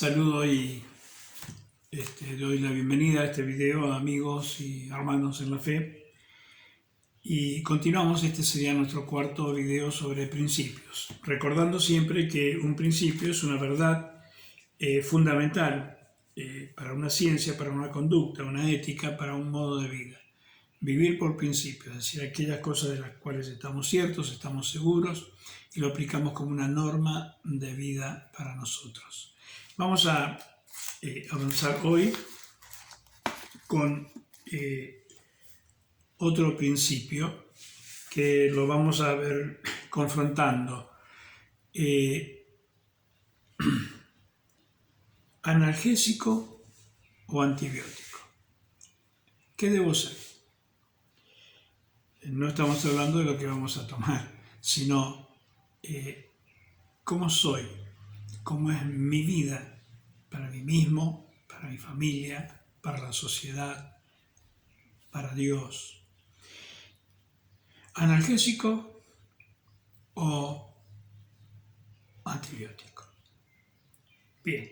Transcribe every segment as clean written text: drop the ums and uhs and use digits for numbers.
Saludo y doy la bienvenida a este video a amigos y hermanos en la fe. Y continuamos, este sería nuestro cuarto video sobre principios. Recordando siempre que un principio es una verdad fundamental para una ciencia, para una conducta, una ética, para un modo de vida. Vivir por principios, es decir, aquellas cosas de las cuales estamos ciertos, estamos seguros y lo aplicamos como una norma de vida para nosotros. Vamos a avanzar hoy con otro principio que lo vamos a ver confrontando. ¿Analgésico o antibiótico? ¿Qué debo ser? No estamos hablando de lo que vamos a tomar, sino cómo soy, cómo es mi vida para mí mismo, para mi familia, para la sociedad, para Dios. ¿Analgésico o antibiótico? Bien,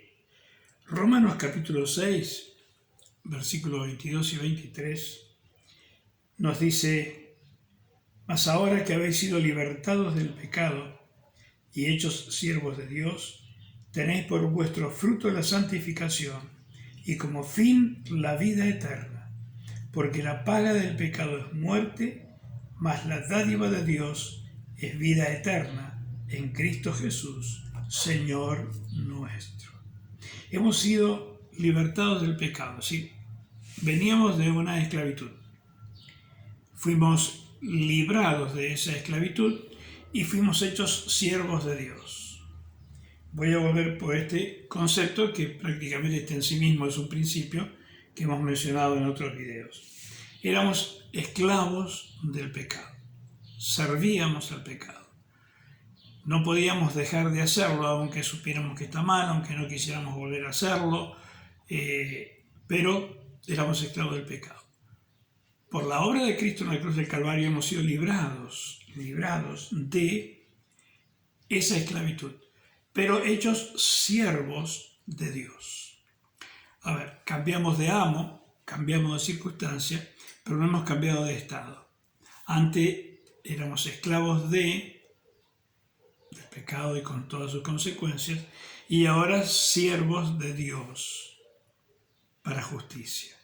Romanos capítulo 6, versículos 22 y 23 nos dice: mas ahora que habéis sido libertados del pecado y hechos siervos de Dios, tenéis por vuestro fruto la santificación y como fin la vida eterna, porque la paga del pecado es muerte, mas la dádiva de Dios es vida eterna en Cristo Jesús, Señor nuestro. Hemos sido libertados del pecado, ¿sí? Veníamos de una esclavitud. Fuimos librados de esa esclavitud y fuimos hechos siervos de Dios. Voy a volver por este concepto que prácticamente en sí mismo es un principio que hemos mencionado en otros videos. Éramos esclavos del pecado, servíamos al pecado. No podíamos dejar de hacerlo aunque supiéramos que está mal, aunque no quisiéramos volver a hacerlo, pero éramos esclavos del pecado. Por la obra de Cristo en la cruz del Calvario hemos sido librados de esa esclavitud, pero hechos siervos de Dios. A ver, cambiamos de amo, cambiamos de circunstancia, pero no hemos cambiado de estado. Antes éramos esclavos del pecado y con todas sus consecuencias, y ahora siervos de Dios para justicia.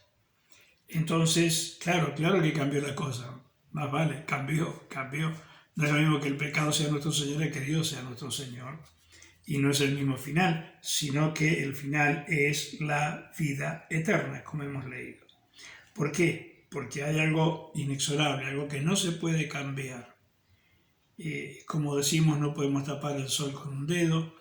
Entonces, claro que cambió la cosa. Más vale, cambió. No es lo mismo que el pecado sea nuestro Señor y que Dios sea nuestro Señor. Y no es el mismo final, sino que el final es la vida eterna, como hemos leído. ¿Por qué? Porque hay algo inexorable, algo que no se puede cambiar. Como decimos, no podemos tapar el sol con un dedo,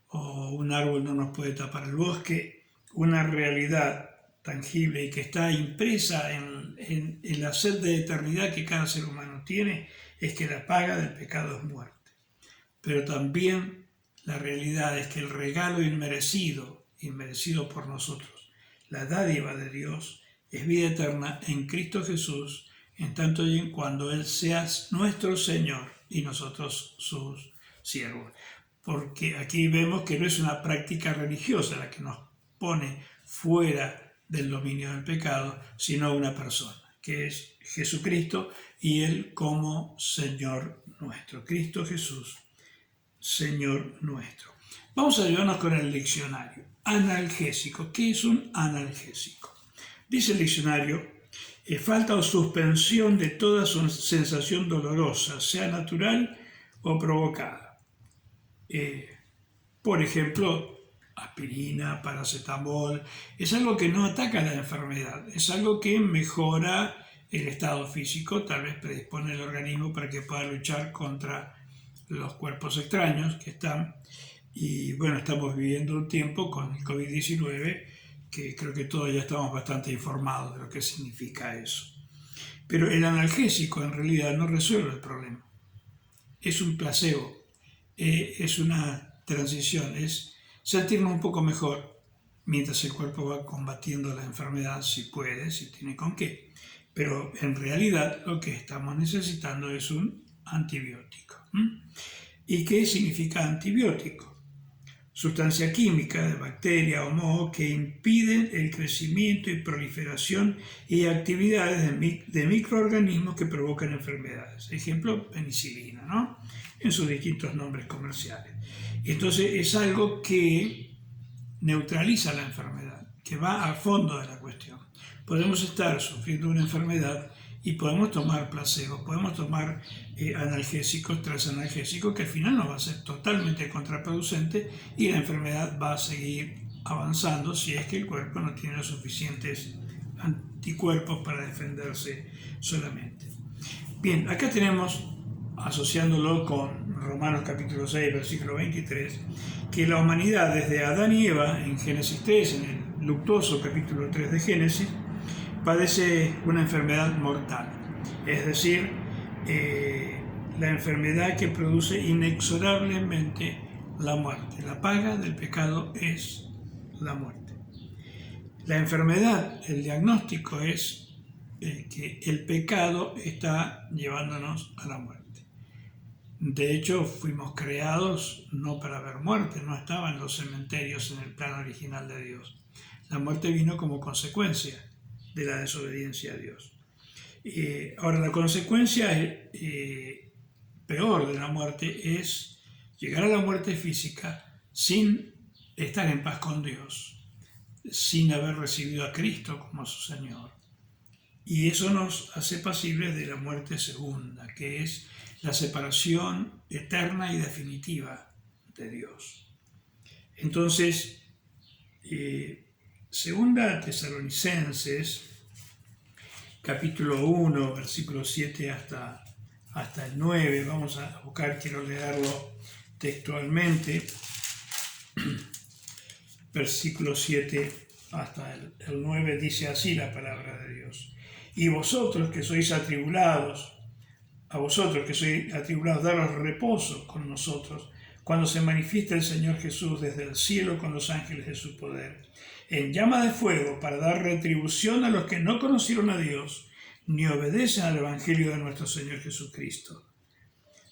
o un árbol no nos puede tapar el bosque. Una realidad tangible y que está impresa en la sed de eternidad que cada ser humano tiene es que la paga del pecado es muerte. Pero también la realidad es que el regalo inmerecido por nosotros, la dádiva de Dios, es vida eterna en Cristo Jesús, en tanto y en cuando Él sea nuestro Señor y nosotros sus siervos. Porque aquí vemos que no es una práctica religiosa la que nos pone fuera del dominio del pecado, sino una persona, que es Jesucristo y Él como Señor nuestro. Cristo Jesús, Señor nuestro. Vamos a ayudarnos con el diccionario. Analgésico. ¿Qué es un analgésico? Dice el diccionario: falta o suspensión de toda sensación dolorosa, sea natural o provocada. Por ejemplo, aspirina, paracetamol, es algo que no ataca la enfermedad, es algo que mejora el estado físico, tal vez predispone el organismo para que pueda luchar contra los cuerpos extraños que están. Y bueno, estamos viviendo un tiempo con el COVID-19 que creo que todos ya estamos bastante informados de lo que significa eso. Pero el analgésico en realidad no resuelve el problema. Es un placebo, es una transición, es sentirnos un poco mejor mientras el cuerpo va combatiendo la enfermedad, si puede, si tiene con qué. Pero en realidad lo que estamos necesitando es un antibiótico. ¿Y qué significa antibiótico? sustancia química de bacteria o moho que impiden el crecimiento y proliferación y actividades de microorganismos que provocan enfermedades. Ejemplo, penicilina, ¿no? En sus distintos nombres comerciales. Entonces es algo que neutraliza la enfermedad, que va al fondo de la cuestión. Podemos estar sufriendo una enfermedad y podemos tomar placebos, podemos tomar analgésicos tras analgésicos, que al final nos va a ser totalmente contraproducente y la enfermedad va a seguir avanzando si es que el cuerpo no tiene los suficientes anticuerpos para defenderse solamente. Bien, acá tenemos, asociándolo con Romanos capítulo 6, versículo 23, que la humanidad desde Adán y Eva, en Génesis 3, en el luctuoso capítulo 3 de Génesis, padece una enfermedad mortal, es decir, la enfermedad que produce inexorablemente la muerte. La paga del pecado es la muerte. La enfermedad, el diagnóstico es que el pecado está llevándonos a la muerte. De hecho, fuimos creados no para ver muerte, no estaban los cementerios en el plan original de Dios. La muerte vino como consecuencia de la desobediencia a Dios. Ahora, la consecuencia peor de la muerte es llegar a la muerte física sin estar en paz con Dios, sin haber recibido a Cristo como su Señor. Y eso nos hace pasibles de la muerte segunda, que es la separación eterna y definitiva de Dios. Entonces, segunda Tesalonicenses, capítulo 1, versículo 7 hasta el 9, vamos a buscar, quiero leerlo textualmente, versículo 7 hasta el 9, dice así la palabra de Dios. Y vosotros que sois atribulados, daros reposo con nosotros, cuando se manifieste el Señor Jesús desde el cielo con los ángeles de su poder, en llama de fuego para dar retribución a los que no conocieron a Dios, ni obedecen al Evangelio de nuestro Señor Jesucristo,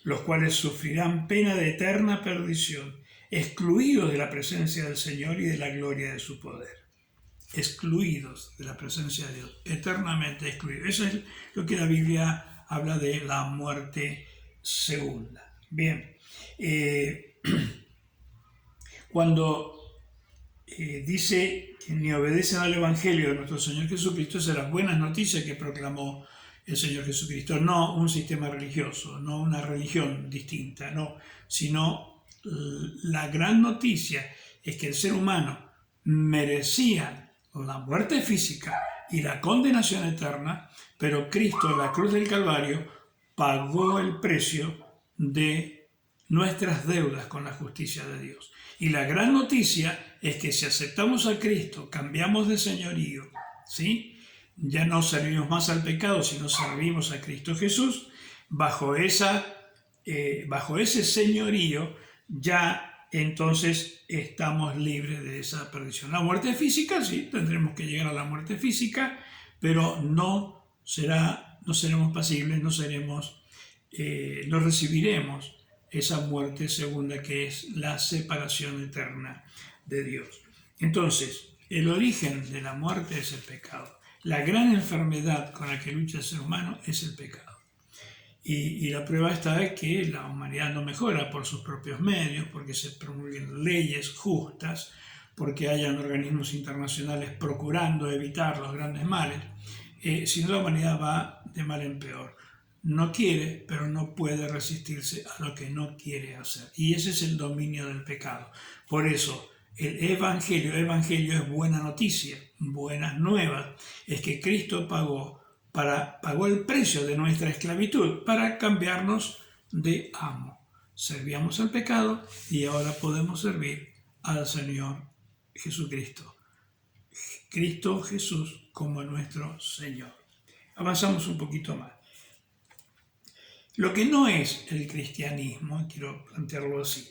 los cuales sufrirán pena de eterna perdición, excluidos de la presencia del Señor y de la gloria de su poder. Excluidos de la presencia de Dios, eternamente excluidos. Eso es lo que la Biblia habla de la muerte segunda. Bien, cuando dice que ni obedecen al Evangelio de nuestro Señor Jesucristo, es de las buenas noticias que proclamó el Señor Jesucristo, no un sistema religioso, no una religión distinta, no, sino la gran noticia es que el ser humano merecía la muerte física y la condenación eterna, pero Cristo en la cruz del Calvario pagó el precio de nuestras deudas con la justicia de Dios. Y la gran noticia es que si aceptamos a Cristo, cambiamos de señorío, ¿sí? Ya no servimos más al pecado, sino servimos a Cristo Jesús, bajo ese señorío ya entonces estamos libres de esa perdición. La muerte física, sí, tendremos que llegar a la muerte física, pero no seremos pasibles, no recibiremos esa muerte segunda, que es la separación eterna de Dios. Entonces, el origen de la muerte es el pecado. La gran enfermedad con la que lucha el ser humano es el pecado. Y la prueba está es que la humanidad no mejora por sus propios medios, porque se promulguen leyes justas, porque hayan organismos internacionales procurando evitar los grandes males, sino la humanidad va de mal en peor. No quiere, pero no puede resistirse a lo que no quiere hacer. Y ese es el dominio del pecado. Por eso, el evangelio es buena noticia, buenas nuevas, es que Cristo pagó el precio de nuestra esclavitud para cambiarnos de amo. Servíamos al pecado y ahora podemos servir al Señor Jesucristo. Cristo Jesús como nuestro Señor. Avanzamos un poquito más. Lo que no es el cristianismo, quiero plantearlo así,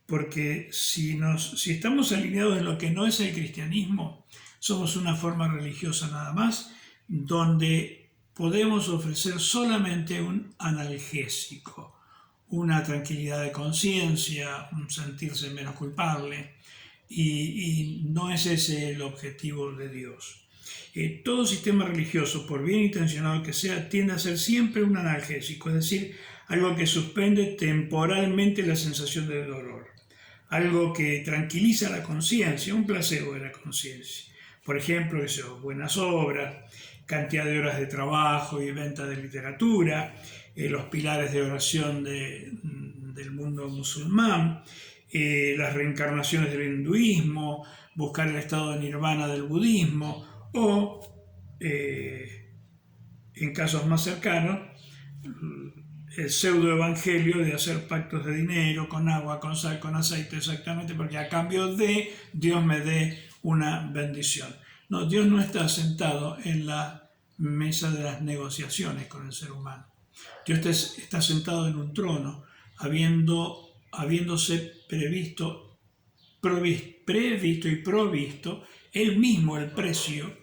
porque si estamos alineados en lo que no es el cristianismo, somos una forma religiosa nada más, donde podemos ofrecer solamente un analgésico, una tranquilidad de conciencia, un sentirse menos culpable, y no es ese el objetivo de Dios. Todo sistema religioso, por bien intencionado que sea, tiende a ser siempre un analgésico, es decir, algo que suspende temporalmente la sensación de dolor, algo que tranquiliza la conciencia, un placebo de la conciencia. Por ejemplo, buenas obras, cantidad de horas de trabajo y venta de literatura, los pilares de oración del mundo musulmán, las reencarnaciones del hinduismo, buscar el estado de nirvana del budismo, o, en casos más cercanos, el pseudoevangelio de hacer pactos de dinero con agua, con sal, con aceite, exactamente porque a cambio de Dios me dé una bendición. No, Dios no está sentado en la mesa de las negociaciones con el ser humano. Dios está sentado en un trono, habiéndose previsto y provisto él mismo el precio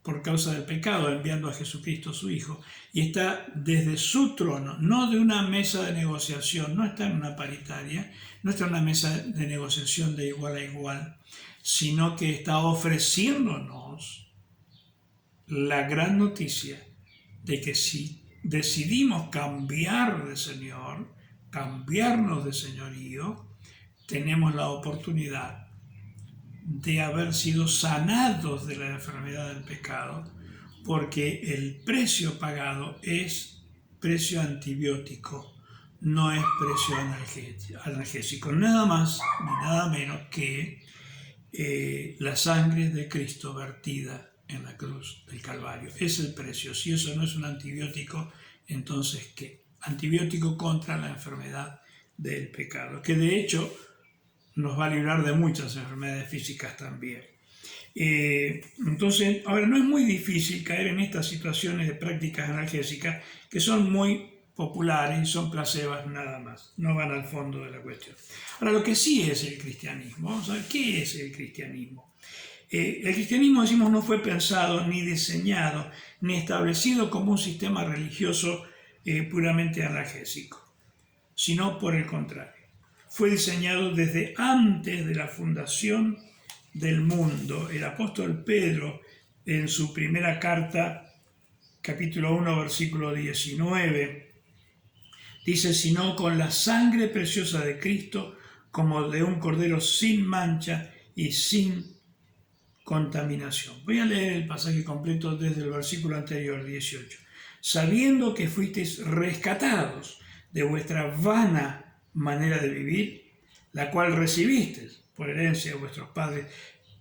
por causa del pecado, enviando a Jesucristo su Hijo, y está desde su trono, no de una mesa de negociación, no está en una paritaria, no está en una mesa de negociación de igual a igual, sino que está ofreciéndonos la gran noticia de que si decidimos cambiar de Señor, cambiarnos de señorío, tenemos la oportunidad de haber sido sanados de la enfermedad del pecado, porque el precio pagado es precio antibiótico, no es precio analgésico, nada más ni nada menos que la sangre de Cristo vertida en la cruz del Calvario. Es el precio. Si eso no es un antibiótico, entonces ¿qué? Antibiótico contra la enfermedad del pecado, que de hecho nos va a librar de muchas enfermedades físicas también. Entonces, ahora no es muy difícil caer en estas situaciones de prácticas analgésicas que son muy populares y son placebos nada más, no van al fondo de la cuestión. Ahora, lo que sí es el cristianismo, vamos a ver, ¿qué es el cristianismo? El cristianismo, decimos, no fue pensado, ni diseñado, ni establecido como un sistema religioso puramente analgésico, sino por el contrario. Fue diseñado desde antes de la fundación del mundo. El apóstol Pedro, en su primera carta, capítulo 1, versículo 19, dice: sino con la sangre preciosa de Cristo, como de un cordero sin mancha y sin contaminación. Voy a leer el pasaje completo desde el versículo anterior, 18. Sabiendo que fuisteis rescatados de vuestra vana manera de vivir, la cual recibisteis por herencia de vuestros padres,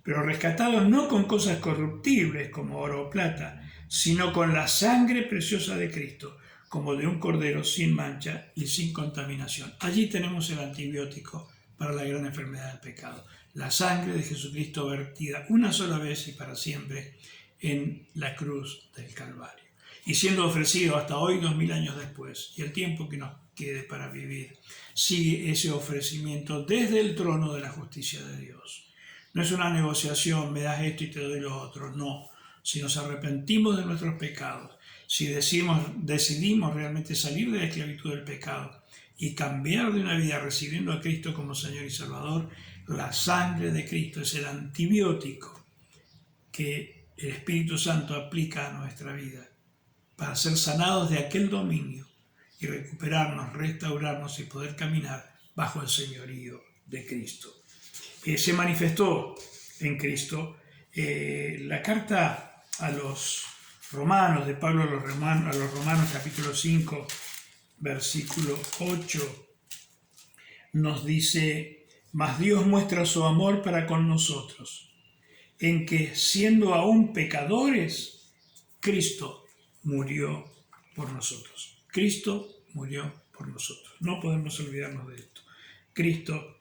pero rescatados no con cosas corruptibles como oro o plata, sino con la sangre preciosa de Cristo, como de un cordero sin mancha y sin contaminación. Allí tenemos el antibiótico para la gran enfermedad del pecado. La sangre de Jesucristo vertida una sola vez y para siempre en la cruz del Calvario. Y siendo ofrecido hasta hoy, 2000 años después, y el tiempo que nos quede para vivir, sigue ese ofrecimiento desde el trono de la justicia de Dios. No es una negociación, me das esto y te doy lo otro, no. Si nos arrepentimos de nuestros pecados, si decidimos realmente salir de la esclavitud del pecado y cambiar de una vida recibiendo a Cristo como Señor y Salvador, la sangre de Cristo es el antibiótico que el Espíritu Santo aplica a nuestra vida para ser sanados de aquel dominio y recuperarnos, restaurarnos y poder caminar bajo el señorío de Cristo. Se manifestó en Cristo. La carta a los romanos, de Pablo a los romanos capítulo 5, versículo 8, nos dice: mas Dios muestra su amor para con nosotros, en que siendo aún pecadores, Cristo murió por nosotros. Cristo murió por nosotros. No podemos olvidarnos de esto. Cristo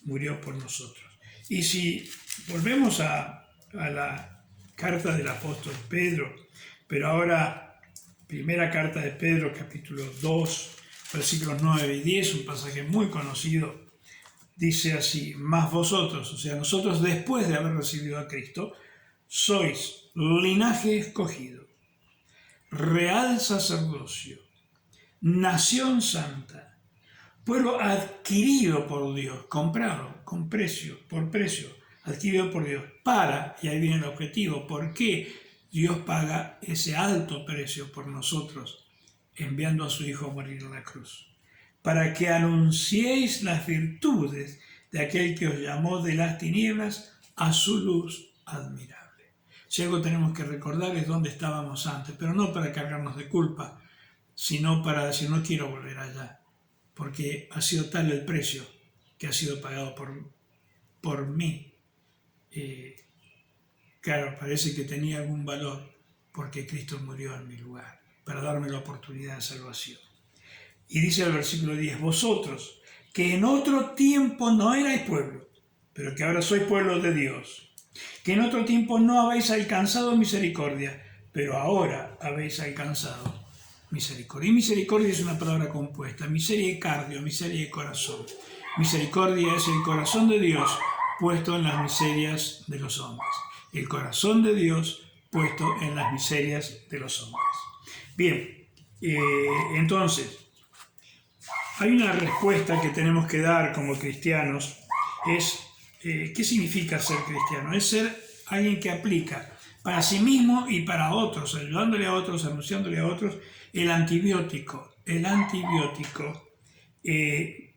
murió por nosotros. Y si volvemos a la carta del apóstol Pedro, pero ahora primera carta de Pedro, capítulo 2, versículos 9 y 10, un pasaje muy conocido, dice así: mas vosotros, o sea, nosotros después de haber recibido a Cristo, sois linaje escogido, real sacerdocio, nación santa, pueblo adquirido por Dios, comprado con precio, por precio, adquirido por Dios, y ahí viene el objetivo, ¿por qué Dios paga ese alto precio por nosotros, enviando a su Hijo a morir en la cruz? Para que anunciéis las virtudes de aquel que os llamó de las tinieblas a su luz admirable. Si algo tenemos que recordar es dónde estábamos antes, pero no para cargarnos de culpa, sino para decir, no quiero volver allá, porque ha sido tal el precio que ha sido pagado por mí. Claro, parece que tenía algún valor porque Cristo murió en mi lugar, para darme la oportunidad de salvación. Y dice el versículo 10, vosotros, que en otro tiempo no erais pueblo, pero que ahora sois pueblo de Dios, que en otro tiempo no habéis alcanzado misericordia, pero ahora habéis alcanzado misericordia. Y misericordia es una palabra compuesta, misericordia, miseria de corazón. Misericordia es el corazón de Dios puesto en las miserias de los hombres. El corazón de Dios puesto en las miserias de los hombres. Bien, entonces, hay una respuesta que tenemos que dar como cristianos, es ¿qué significa ser cristiano? Es ser alguien que aplica para sí mismo y para otros, ayudándole a otros, anunciándole a otros, el antibiótico,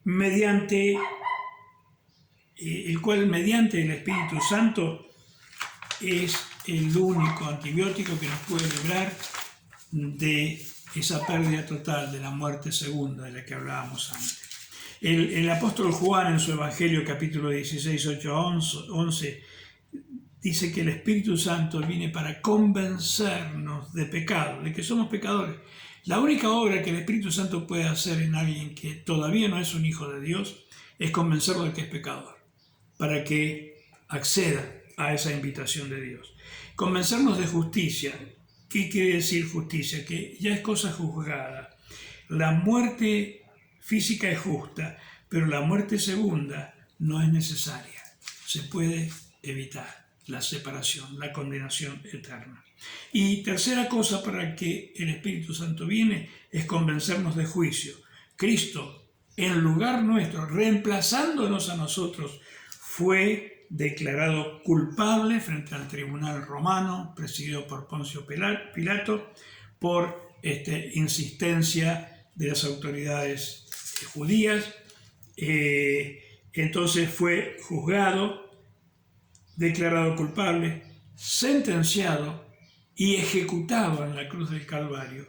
mediante el cual mediante el Espíritu Santo es el único antibiótico que nos puede librar de esa pérdida total de la muerte segunda de la que hablábamos antes. El apóstol Juan en su Evangelio capítulo 16, 8 a 11 dice que el Espíritu Santo viene para convencernos de pecado, de que somos pecadores. La única obra que el Espíritu Santo puede hacer en alguien que todavía no es un hijo de Dios es convencerlo de que es pecador, para que acceda a esa invitación de Dios. Convencernos de justicia. ¿Qué quiere decir justicia? Que ya es cosa juzgada. La muerte física es justa, pero la muerte segunda no es necesaria. Se puede evitar la separación, la condenación eterna. Y tercera cosa para que el Espíritu Santo viene es convencernos de juicio. Cristo, en lugar nuestro, reemplazándonos a nosotros, fue declarado culpable frente al tribunal romano, presidido por Poncio Pilato, por insistencia de las autoridades judías. Entonces fue juzgado, declarado culpable, sentenciado y ejecutado en la cruz del Calvario.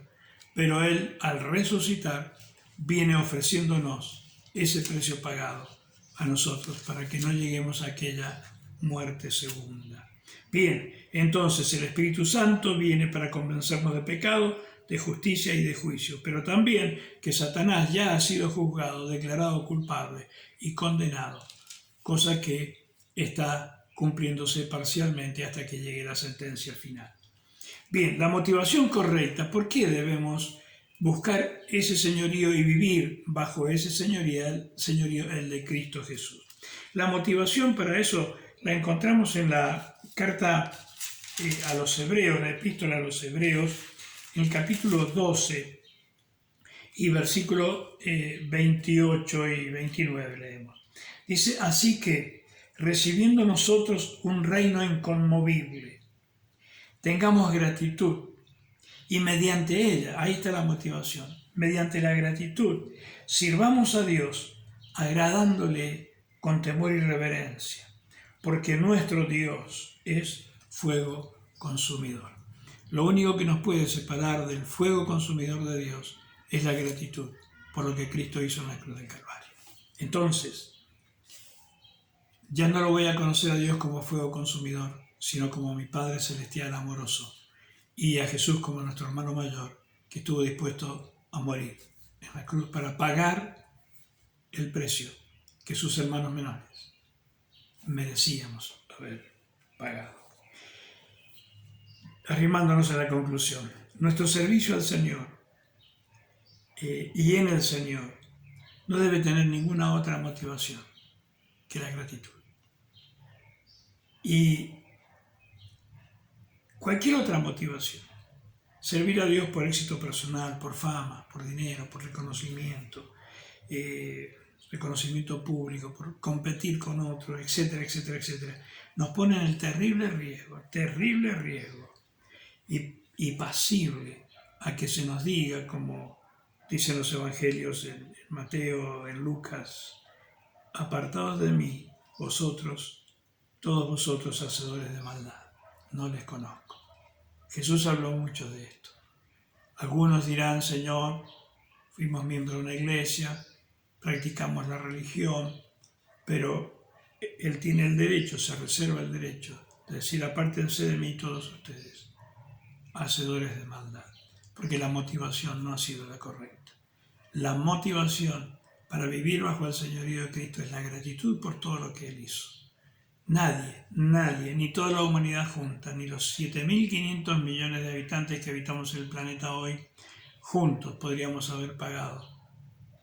Pero Él, al resucitar, viene ofreciéndonos ese precio pagado a nosotros para que no lleguemos a aquella muerte segunda. Bien, entonces el Espíritu Santo viene para convencernos de pecado, de justicia y de juicio, pero también que Satanás ya ha sido juzgado, declarado culpable y condenado, cosa que está cumpliéndose parcialmente hasta que llegue la sentencia final. Bien, la motivación correcta, ¿por qué debemos buscar ese señorío y vivir bajo ese señorío, el de Cristo Jesús? La motivación para eso la encontramos en la carta a los Hebreos, la epístola a los Hebreos, en el capítulo 12 y versículo 28 y 29 leemos. Dice, así que, recibiendo nosotros un reino inconmovible, tengamos gratitud y mediante ella, ahí está la motivación, mediante la gratitud, sirvamos a Dios agradándole con temor y reverencia, porque nuestro Dios es fuego consumidor. Lo único que nos puede separar del fuego consumidor de Dios es la gratitud por lo que Cristo hizo en la cruz del Calvario. Entonces, ya no lo voy a conocer a Dios como fuego consumidor, sino como mi Padre Celestial amoroso, y a Jesús como nuestro hermano mayor, que estuvo dispuesto a morir en la cruz para pagar el precio que sus hermanos menores merecíamos haber pagado. Arrimándonos a la conclusión, nuestro servicio al Señor y en el Señor no debe tener ninguna otra motivación que la gratitud. Y cualquier otra motivación, servir a Dios por éxito personal, por fama, por dinero, por reconocimiento, reconocimiento público, por competir con otros, etcétera, etcétera, etcétera, nos pone en el terrible riesgo y pasible a que se nos diga, como dicen los evangelios en Mateo, en Lucas: apartados de mí, vosotros, todos vosotros hacedores de maldad, no les conozco. Jesús habló mucho de esto. Algunos dirán: Señor, fuimos miembros de una iglesia, practicamos la religión, pero Él tiene el derecho, se reserva el derecho de decir: apártense de mí todos ustedes, hacedores de maldad, porque la motivación no ha sido la correcta. La motivación para vivir bajo el señorío de Cristo es la gratitud por todo lo que Él hizo. Nadie, ni toda la humanidad junta, ni los 7.500 millones de habitantes que habitamos el planeta hoy, juntos podríamos haber pagado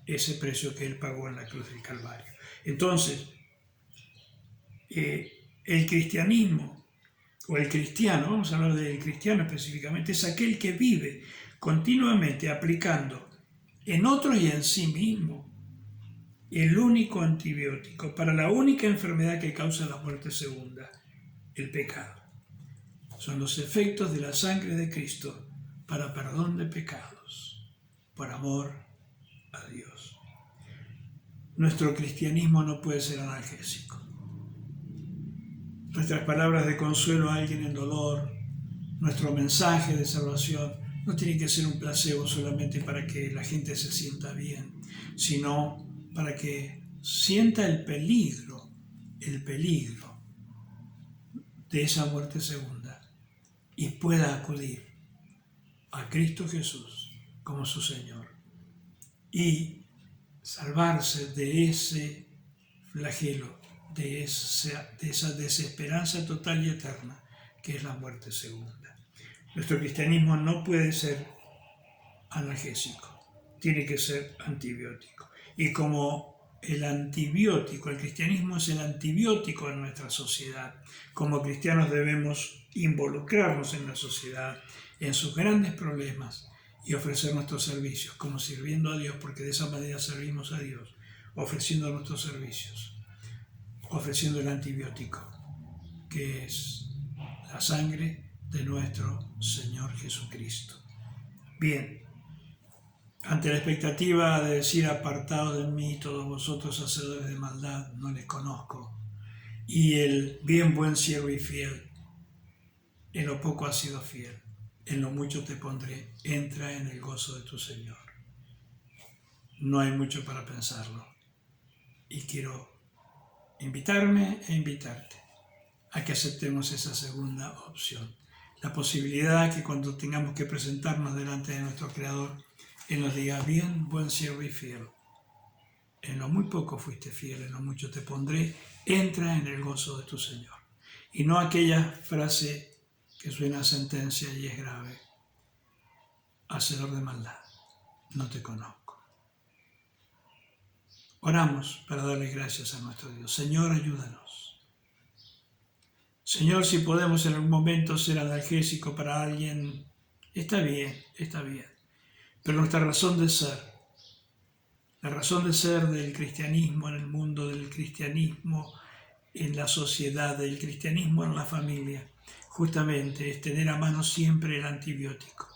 ese precio que Él pagó en la cruz del Calvario. Entonces, el cristianismo, o el cristiano, vamos a hablar del cristiano específicamente, es aquel que vive continuamente aplicando en otros y en sí mismo el único antibiótico para la única enfermedad que causa la muerte segunda, el pecado. Son los efectos de la sangre de Cristo para perdón de pecados, por amor a Dios. Nuestro cristianismo no puede ser analgésico. Nuestras palabras de consuelo a alguien en dolor, nuestro mensaje de salvación, no tiene que ser un placebo solamente para que la gente se sienta bien, sino para que sienta el peligro de esa muerte segunda y pueda acudir a Cristo Jesús como su Señor y salvarse de ese flagelo, de esa desesperanza total y eterna que es la muerte segunda. Nuestro cristianismo no puede ser analgésico, tiene que ser antibiótico. Y como el cristianismo es el antibiótico en nuestra sociedad, como cristianos debemos involucrarnos en la sociedad, en sus grandes problemas y ofrecer nuestros servicios, como sirviendo a Dios, porque de esa manera servimos a Dios, ofreciendo nuestros servicios, ofreciendo el antibiótico, que es la sangre de nuestro Señor Jesucristo. Bien, ante la expectativa de decir: apartados de mí todos vosotros hacedores de maldad, no les conozco, y el bien buen siervo y fiel, en lo poco has sido fiel, en lo mucho te pondré, entra en el gozo de tu Señor. No hay mucho para pensarlo, y quiero invitarte a que aceptemos esa segunda opción. La posibilidad que cuando tengamos que presentarnos delante de nuestro Creador, Él nos diga: bien, buen siervo y fiel, en lo muy poco fuiste fiel, en lo mucho te pondré, entra en el gozo de tu Señor. Y no aquella frase que suena a sentencia y es grave: hacedor de maldad, no te conozco. Oramos para darle gracias a nuestro Dios. Señor, ayúdanos. Señor, si podemos en algún momento ser analgésico para alguien, está bien. Pero nuestra razón de ser, la razón de ser del cristianismo en el mundo, del cristianismo en la sociedad, del cristianismo en la familia, justamente es tener a mano siempre el antibiótico.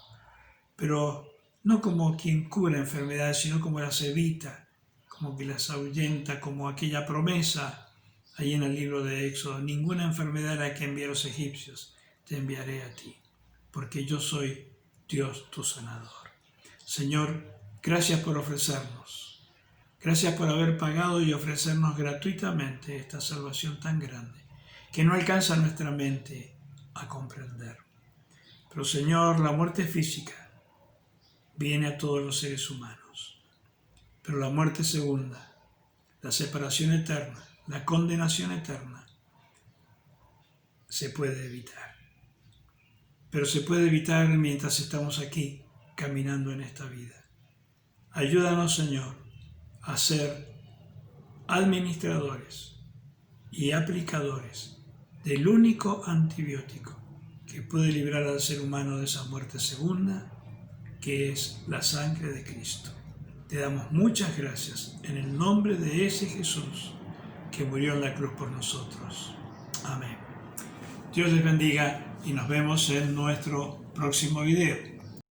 Pero no como quien cura enfermedades, sino como las evita, como que las ahuyenta, como aquella promesa ahí en el libro de Éxodo: ninguna enfermedad a la que envié a los egipcios te enviaré a ti, porque yo soy Dios tu sanador. Señor, gracias por ofrecernos, gracias por haber pagado y ofrecernos gratuitamente esta salvación tan grande, que no alcanza nuestra mente a comprender. Pero Señor, la muerte física viene a todos los seres humanos, pero la muerte segunda, la separación eterna, la condenación eterna, se puede evitar. Pero se puede evitar mientras estamos aquí, caminando en esta vida. Ayúdanos, Señor, a ser administradores y aplicadores del único antibiótico que puede librar al ser humano de esa muerte segunda, que es la sangre de Cristo. Te damos muchas gracias en el nombre de ese Jesús que murió en la cruz por nosotros. Amén. Dios les bendiga y nos vemos en nuestro próximo video.